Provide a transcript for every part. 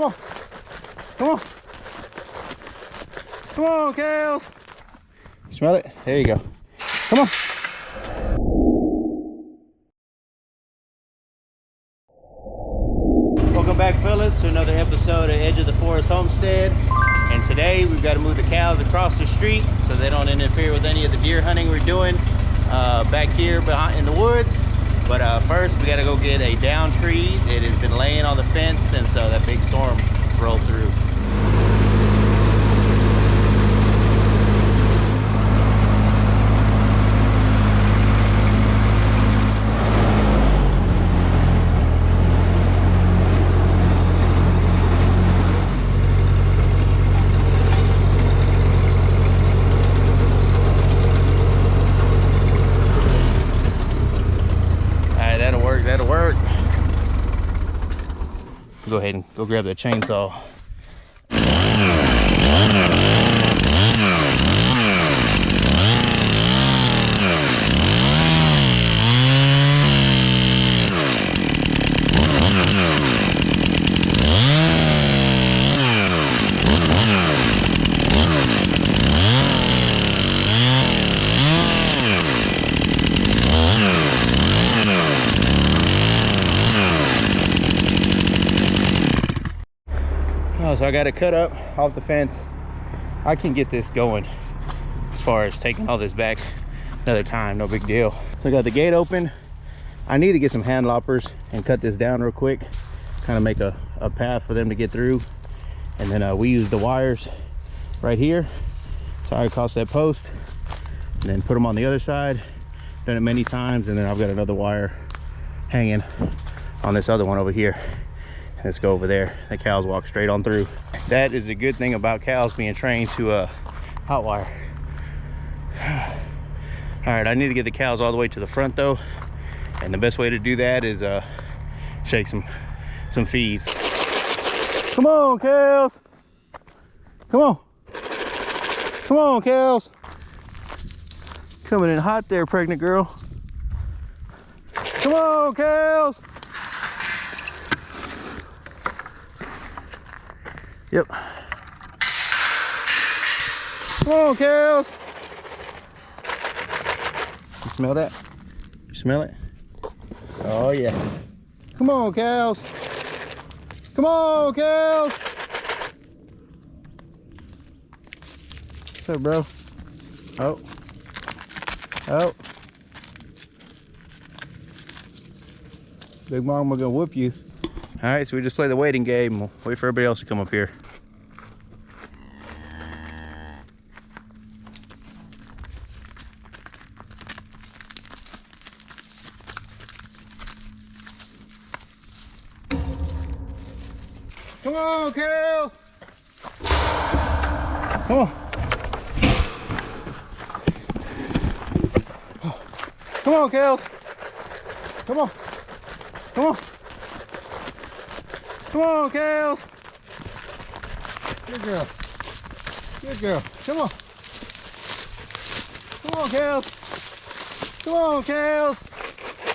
Come on. Come on. Come on, cows. Smell it? There you go. Come on. Welcome back, fellas, to another episode of Edge of the Forest Homestead. And today we've got to move the cows across the street so they don't interfere with any of the deer hunting we're doing back here behind in the woods. But first we got to go get a down tree. It has been laying on the fence since that big storm rolled through. That'll work. Go ahead and go grab the chainsaw. So I got it cut up off the fence. I can get this going as far as taking all this back another time, no big deal. So I got the gate open. I need to get some hand loppers and cut this down real quick, kind of make a path for them to get through. And then we use the wires right here. So I cross that post and then put them on the other side. Done it many times, and then I've got another wire hanging on this other one over here. Let's go over there. The cows walk straight on through. That is a good thing about cows being trained to hot wire. All right, I need to get the cows all the way to the front though, and the best way to do that is shake some feeds. Come on, cows. Come on. Come on, cows. Coming in hot there, pregnant girl. Come on, cows. Yep. Come on, cows. You smell that? You smell it? Oh, yeah. Come on, cows. Come on, cows. What's up, bro? Oh. Oh. Big Mama gonna whoop you. All right, so we just play the waiting game. We'll wait for everybody else to come up here. Come on, cows! Come on. Come on, cows! Come on. Come on. Come on, cows. Good girl. Good girl. Come on. Come on, cows. Come on, cows.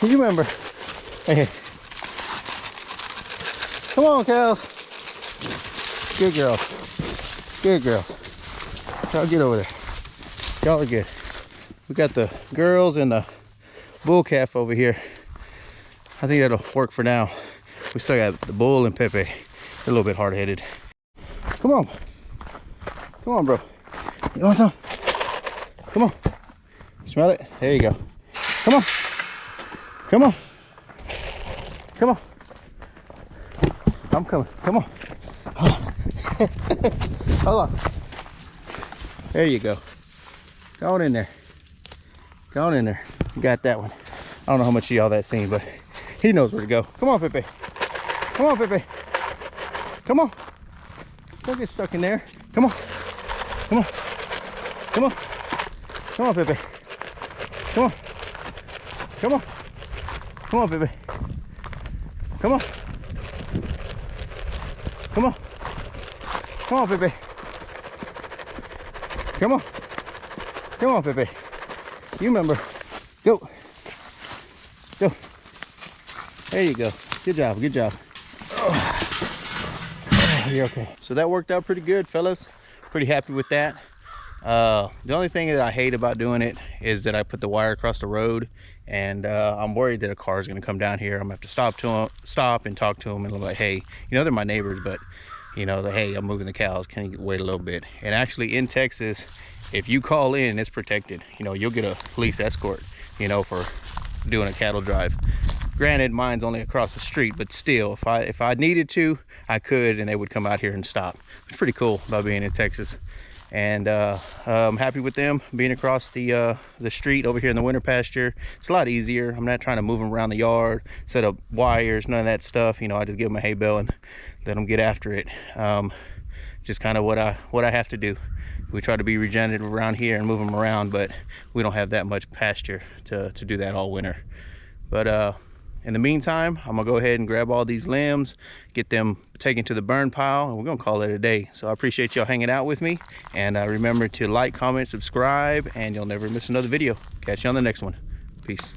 You remember. Hey. Come on, cows. Good girl. Good girl. Y'all get over there. Y'all are good. We got the girls and the bull calf over here. I think that'll work for now. We still got the bull and Pepe. They're a little bit hard-headed. Come on. Come on, bro. You want some? Come on. Smell it? There you go. Come on. Come on. Come on. I'm coming. Come on. Hold on. There you go. Go on in there. Go on in there. You got that one. I don't know how much of y'all that seen, but he knows where to go. Come on, Pepe. Come on, Pepe. Come on. Don't get stuck in there. Come on. Come on. Come on. Come on, Pepe. Come on. Come on. Come on, Pepe. Come on. Come on. Come on, Pepe. Come on. Come on, Pepe. You remember. Go. Go. There you go. Good job. Good job. Oh. you're okay. So that worked out pretty good, fellas. Pretty happy with that. The only thing that I hate about doing it is that I put the wire across the road, and I'm worried that a car is going to come down here. I'm gonna have to stop and talk to them, and be like, hey, you know, they're my neighbors, but you know, hey, I'm moving the cows, can you wait a little bit? And actually in Texas, if you call in, it's protected. You know, you'll get a police escort, you know, for doing a cattle drive. Granted, mine's only across the street, but still, if I needed to, I could, and they would come out here and stop. It's pretty cool about being in Texas. And I'm happy with them being across the street over here in the winter pasture. It's a lot easier. I'm not trying to move them around the yard, set up wires, none of that stuff. You know, I just give them a hay bale and let them get after it. Just kind of what I have to do. We try to be regenerative around here and move them around, but we don't have that much pasture to do that all winter. But in the meantime, I'm gonna go ahead and grab all these limbs, get them taken to the burn pile, and we're gonna call it a day. So I appreciate y'all hanging out with me, and remember to like, comment, subscribe, and you'll never miss another video. Catch you on the next one. Peace.